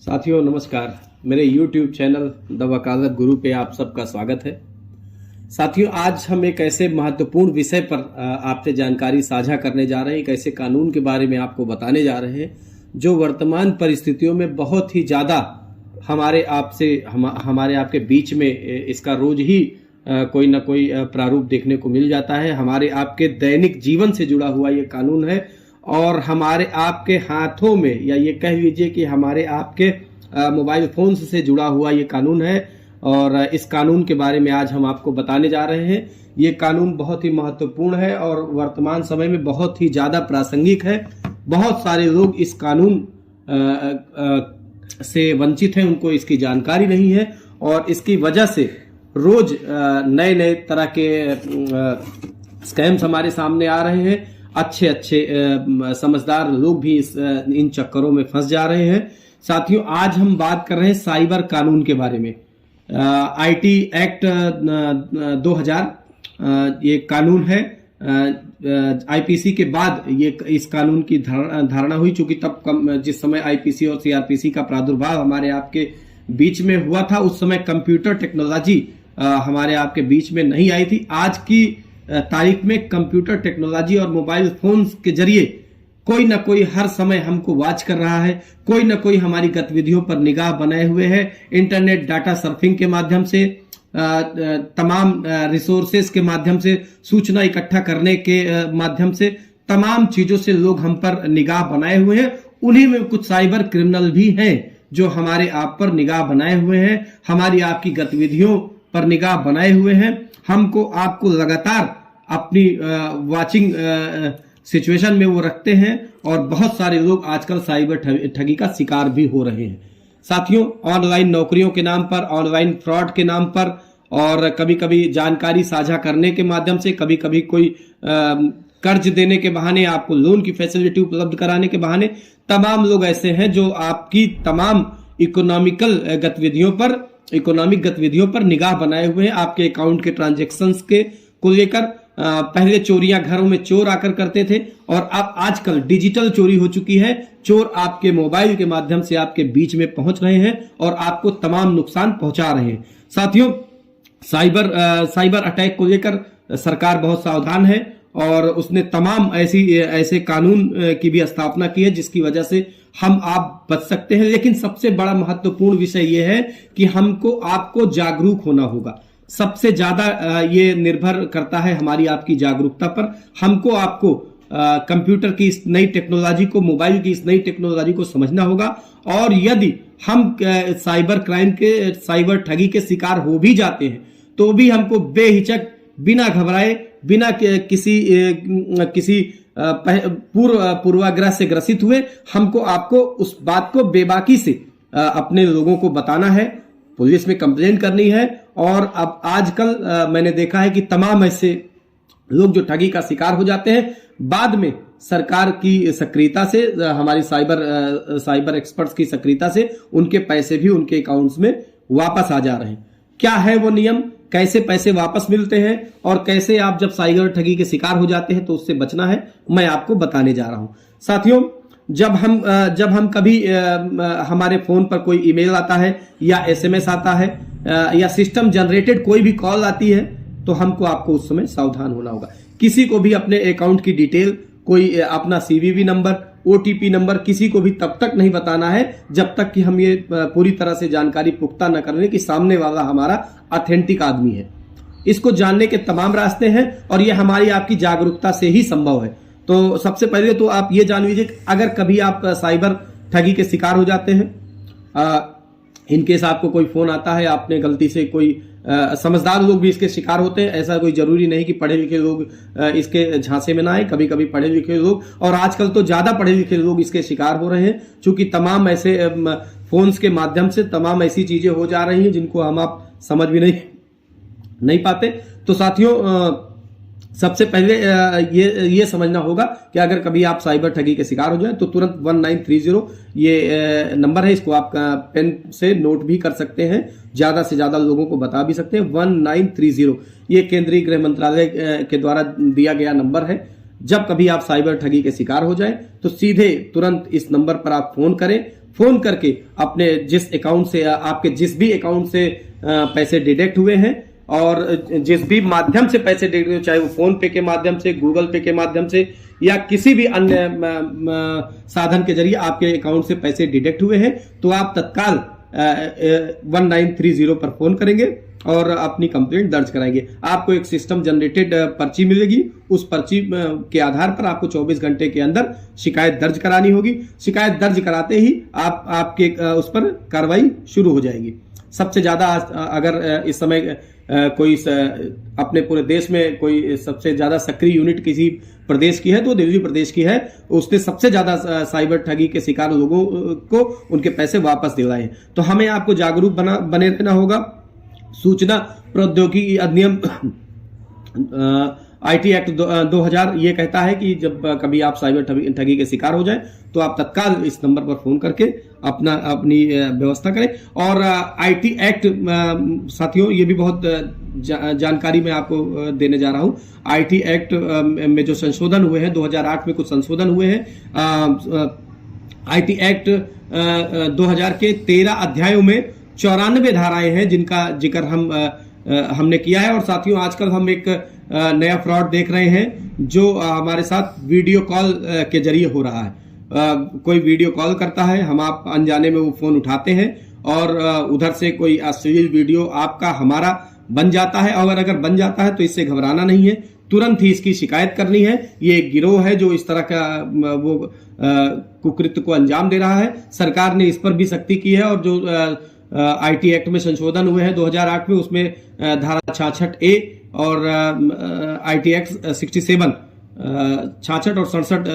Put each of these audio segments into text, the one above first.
साथियों नमस्कार। मेरे YouTube चैनल द वकालत गुरु पे आप सबका स्वागत है। साथियों आज हम एक ऐसे महत्वपूर्ण विषय पर आपसे जानकारी साझा करने जा रहे हैं। एक ऐसे कानून के बारे में आपको बताने जा रहे हैं जो वर्तमान परिस्थितियों में बहुत ही ज़्यादा हमारे आपके बीच में इसका रोज ही कोई ना कोई प्रारूप देखने को मिल जाता है। हमारे आपके दैनिक जीवन से जुड़ा हुआ ये कानून है और हमारे आपके हाथों में, या ये कह लीजिए कि हमारे आपके मोबाइल फोन से जुड़ा हुआ ये कानून है। और इस कानून के बारे में आज हम आपको बताने जा रहे हैं। ये कानून बहुत ही महत्वपूर्ण है और वर्तमान समय में बहुत ही ज़्यादा प्रासंगिक है। बहुत सारे लोग इस कानून से वंचित हैं, उनको इसकी जानकारी नहीं है और इसकी वजह से रोज नए नए तरह के स्कैम्स हमारे सामने आ रहे हैं। अच्छे समझदार लोग भी इन चक्करों में फंस जा रहे हैं। साथियों आज हम बात कर रहे हैं साइबर कानून के बारे में। आईटी एक्ट 2000 ये कानून है। आईपीसी के बाद ये इस कानून की धारणा हुई, चूंकि तब जिस समय आईपीसी और सीआरपीसी का प्रादुर्भाव हमारे आपके बीच में हुआ था, उस समय कंप्यूटर टेक्नोलॉजी हमारे आपके बीच में नहीं आई थी। आज की तारीख में कंप्यूटर टेक्नोलॉजी और मोबाइल फोन्स के जरिए कोई ना कोई हर समय हमको वॉच कर रहा है, कोई ना कोई हमारी गतिविधियों पर निगाह बनाए हुए है। इंटरनेट डाटा सर्फिंग के माध्यम से, तमाम रिसोर्सेस के माध्यम से, सूचना इकट्ठा करने के माध्यम से, तमाम चीजों से लोग हम पर निगाह बनाए हुए हैं। उन्हीं में कुछ साइबर क्रिमिनल भी हैं जो हमारे आप पर निगाह बनाए हुए हैं, हमारी आपकी गतिविधियों पर निगाह बनाए हुए हैं। हमको आपको लगातार अपनी वाचिंग सिचुएशन में वो रखते हैं और बहुत सारे लोग आजकल साइबर ठगी का शिकार भी हो रहे हैं। साथियों ऑनलाइन नौकरियों के नाम पर, ऑनलाइन फ्रॉड के नाम पर और कभी कभी जानकारी साझा करने के माध्यम से, कभी कभी कोई कर्ज देने के बहाने, आपको लोन की फैसिलिटी उपलब्ध कराने के बहाने, तमाम लोग ऐसे हैं जो आपकी तमाम इकोनॉमिक गतिविधियों पर निगाह बनाए हुए हैं। आपके अकाउंट के ट्रांजैक्शंस के को लेकर पहले चोरियां घरों में चोर आकर करते थे और अब आजकल डिजिटल चोरी हो चुकी है। चोर आपके मोबाइल के माध्यम से आपके बीच में पहुंच रहे हैं और आपको तमाम नुकसान पहुंचा रहे हैं। साथियों साइबर अटैक को लेकर सरकार बहुत सावधान है और उसने तमाम ऐसे कानून की भी स्थापना की है जिसकी वजह से हम आप बच सकते हैं। लेकिन सबसे बड़ा महत्वपूर्ण विषय यह है कि हमको आपको जागरूक होना होगा। सबसे ज्यादा ये निर्भर करता है हमारी आपकी जागरूकता पर। हमको आपको कंप्यूटर की इस नई टेक्नोलॉजी को, मोबाइल की इस नई टेक्नोलॉजी को समझना होगा और यदि हम साइबर क्राइम के, साइबर ठगी के शिकार हो भी जाते हैं तो भी हमको बेहिचक, बिना घबराए, बिना किसी पूर्वाग्रह से ग्रसित हुए हमको आपको उस बात को बेबाकी से अपने लोगों को बताना है, पुलिस में कंप्लेंट करनी है। और अब आजकल मैंने देखा है कि तमाम ऐसे लोग जो ठगी का शिकार हो जाते हैं, बाद में सरकार की सक्रियता से, हमारी साइबर एक्सपर्ट्स की सक्रियता से उनके पैसे भी उनके अकाउंट्स में वापस आ जा रहे हैं। क्या है वो नियम, कैसे पैसे वापस मिलते हैं और कैसे आप जब साइबर ठगी के शिकार हो जाते हैं तो उससे बचना है, मैं आपको बताने जा रहा हूं। साथियों जब हम कभी हमारे फोन पर कोई ईमेल आता है या एसएमएस आता है या सिस्टम जनरेटेड कोई भी कॉल आती है तो हमको आपको उस समय सावधान होना होगा। किसी को भी अपने अकाउंट की डिटेल, कोई अपना सीवीवी नंबर, ओटीपी नंबर किसी को भी तब तक नहीं बताना है जब तक कि हम ये पूरी तरह से जानकारी पुख्ता न कर लें कि सामने वाला हमारा ऑथेंटिक आदमी है। इसको जानने के तमाम रास्ते हैं और ये हमारी आपकी जागरूकता से ही संभव है। तो सबसे पहले तो आप ये जान लीजिए कि अगर कभी आप साइबर ठगी के शिकार हो जाते हैं, इनकेस आपको कोई फोन आता है, आपने गलती से कोई समझदार लोग भी इसके शिकार होते हैं। ऐसा कोई जरूरी नहीं कि पढ़े लिखे लोग इसके झांसे में ना आए, कभी कभी पढ़े लिखे लोग, और आजकल तो ज्यादा पढ़े लिखे लोग इसके शिकार हो रहे हैं, क्योंकि तमाम ऐसे फोन्स के माध्यम से तमाम ऐसी चीजें हो जा रही हैं जिनको हम आप समझ भी नहीं पाते। तो साथियों सबसे पहले ये समझना होगा कि अगर कभी आप साइबर ठगी के शिकार हो जाए तो तुरंत 1930 ये नंबर है, इसको आप पेन से नोट भी कर सकते हैं, ज्यादा से ज्यादा लोगों को बता भी सकते हैं। 1930 ये केंद्रीय गृह मंत्रालय के द्वारा दिया गया नंबर है। जब कभी आप साइबर ठगी के शिकार हो जाएं तो सीधे तुरंत इस नंबर पर आप फोन करें फोन करके अपने जिस अकाउंट से, आपके जिस भी अकाउंट से पैसे डिडक्ट हुए हैं और जिस भी माध्यम से पैसे डिडक्ट हुए, चाहे वो फोन पे के माध्यम से, गूगल पे के माध्यम से या किसी भी अन्य साधन के जरिए आपके अकाउंट से पैसे डिडक्ट हुए हैं, तो आप तत्काल 1930 पर फोन करेंगे और अपनी कंप्लेंट दर्ज कराएंगे। आपको एक सिस्टम जनरेटेड पर्ची मिलेगी। उस पर्ची के आधार पर आपको 24 घंटे के अंदर शिकायत दर्ज करानी होगी। शिकायत दर्ज कराते ही आपके उस पर कार्रवाई शुरू हो जाएगी। सबसे ज्यादा अगर इस समय कोई अपने पूरे देश में कोई सबसे ज्यादा सक्रिय यूनिट किसी प्रदेश की है तो दिल्ली प्रदेश की है। उसने सबसे ज्यादा साइबर ठगी के शिकार लोगों को उनके पैसे वापस दिलाए हैं। तो हमें आपको जागरूक बने रहना होगा। सूचना प्रौद्योगिकी अधिनियम आईटी एक्ट 2000 ये कहता है कि जब कभी आप साइबर ठगी के शिकार हो जाए तो आप तत्काल इस नंबर पर फोन करके अपनी व्यवस्था करें। और आईटी एक्ट साथियों, ये भी बहुत जानकारी मैं आपको देने जा रहा हूं। आईटी एक्ट में जो संशोधन हुए हैं, 2008 में कुछ संशोधन हुए हैं। आईटी एक्ट 2000 के 13 अध्यायों में 94 धाराएं हैं जिनका जिक्र हमने किया है। और साथियों, आजकल हम एक नया फ्रॉड देख रहे हैं जो हमारे साथ वीडियो कॉल के जरिए हो रहा है। कोई वीडियो कॉल करता है, हम आप अनजाने में वो फोन उठाते हैं और उधर से कोई अश्लील वीडियो आपका हमारा बन जाता है। और अगर बन जाता है तो इससे घबराना नहीं है, तुरंत ही इसकी शिकायत करनी है। ये एक गिरोह है जो इस तरह का वो कुकृत्य को अंजाम दे रहा है। सरकार ने इस पर भी सख्ती की है और जो आईटी एक्ट में संशोधन हुए हैं 2008 में, उसमें धारा 66A और आईटी एक्ट 67 66 और 67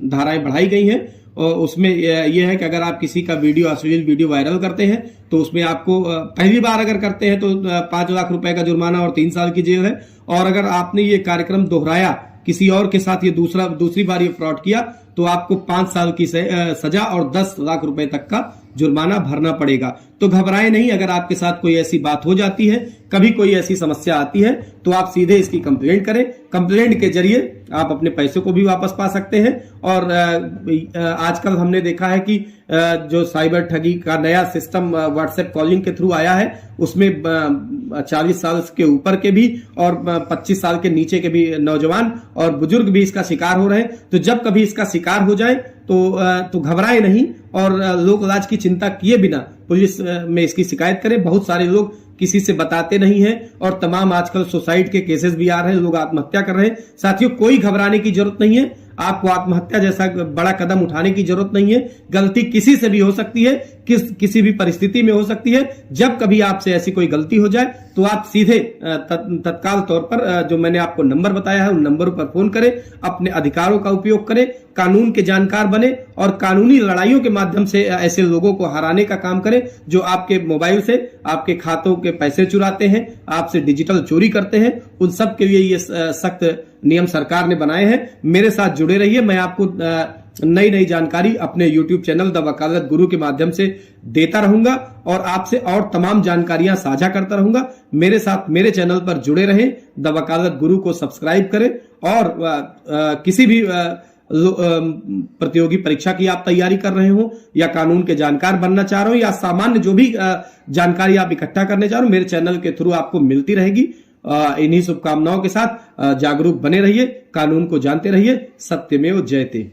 धाराएं बढ़ाई गई हैं। और उसमें यह है कि अगर आप किसी का वीडियो, अश्लील वीडियो वायरल करते हैं तो उसमें आपको पहली बार अगर करते हैं तो 5 लाख रुपए का जुर्माना और 3 साल की जेल है। और अगर आपने ये कार्यक्रम दोहराया, किसी और के साथ ये दूसरी बार ये फ्रॉड किया, तो आपको 5 साल की सजा और 10 लाख रुपए तक का जुर्माना भरना पड़ेगा। तो घबराएं नहीं। अगर आपके साथ कोई ऐसी बात हो जाती है, कभी कोई ऐसी समस्या आती है, तो आप सीधे इसकी कंप्लेंट करें। कंप्लेंट के जरिए आप अपने पैसे को भी वापस पा सकते हैं। और आजकल हमने देखा है कि जो साइबर ठगी का नया सिस्टम व्हाट्सएप कॉलिंग के थ्रू आया है, उसमें 40 साल के ऊपर के भी और 25 साल के नीचे के भी नौजवान और बुजुर्ग भी इसका शिकार हो रहे हैं। तो जब कभी इसका शिकार हो जाए तो घबराए नहीं और लोक लाज की चिंता किए बिना पुलिस में इसकी शिकायत करें। बहुत सारे लोग किसी से बताते नहीं हैं और तमाम आजकल सुसाइड के केसेस भी आ रहे हैं, लोग आत्महत्या कर रहे हैं। साथियों, कोई घबराने की जरूरत नहीं है। आपको आत्महत्या जैसा बड़ा कदम उठाने की जरूरत नहीं है। गलती किसी से भी हो सकती है, किसी भी परिस्थिति में हो सकती है। जब कभी आपसे ऐसी कोई गलती हो जाए तो आप सीधे तत्काल तौर पर जो मैंने आपको नंबर बताया है उन नंबरों पर फोन करें, अपने अधिकारों का उपयोग करें, कानून के जानकार बने और कानूनी लड़ाइयों के माध्यम से ऐसे लोगों को हराने का काम करें जो आपके मोबाइल से आपके खातों के पैसे चुराते हैं, आपसे डिजिटल चोरी करते हैं। उन सब के लिए ये सख्त नियम सरकार ने बनाए हैं। मेरे साथ जुड़े रहिए। मैं आपको नई नई जानकारी अपने YouTube चैनल द वकालत गुरु के माध्यम से देता रहूंगा और आपसे और तमाम जानकारियां साझा करता रहूंगा। मेरे साथ मेरे चैनल पर जुड़े रहें। द वकालत गुरु को सब्सक्राइब करें और किसी भी प्रतियोगी परीक्षा की आप तैयारी कर रहे हो या कानून के जानकार बनना चाह रहे हो या सामान्य जो भी जानकारी आप इकट्ठा करने चाह रहे हो, मेरे चैनल के थ्रू आपको मिलती रहेगी। इन्हीं शुभकामनाओं के साथ जागरूक बने रहिए, कानून को जानते रहिए। सत्यमेव जयते।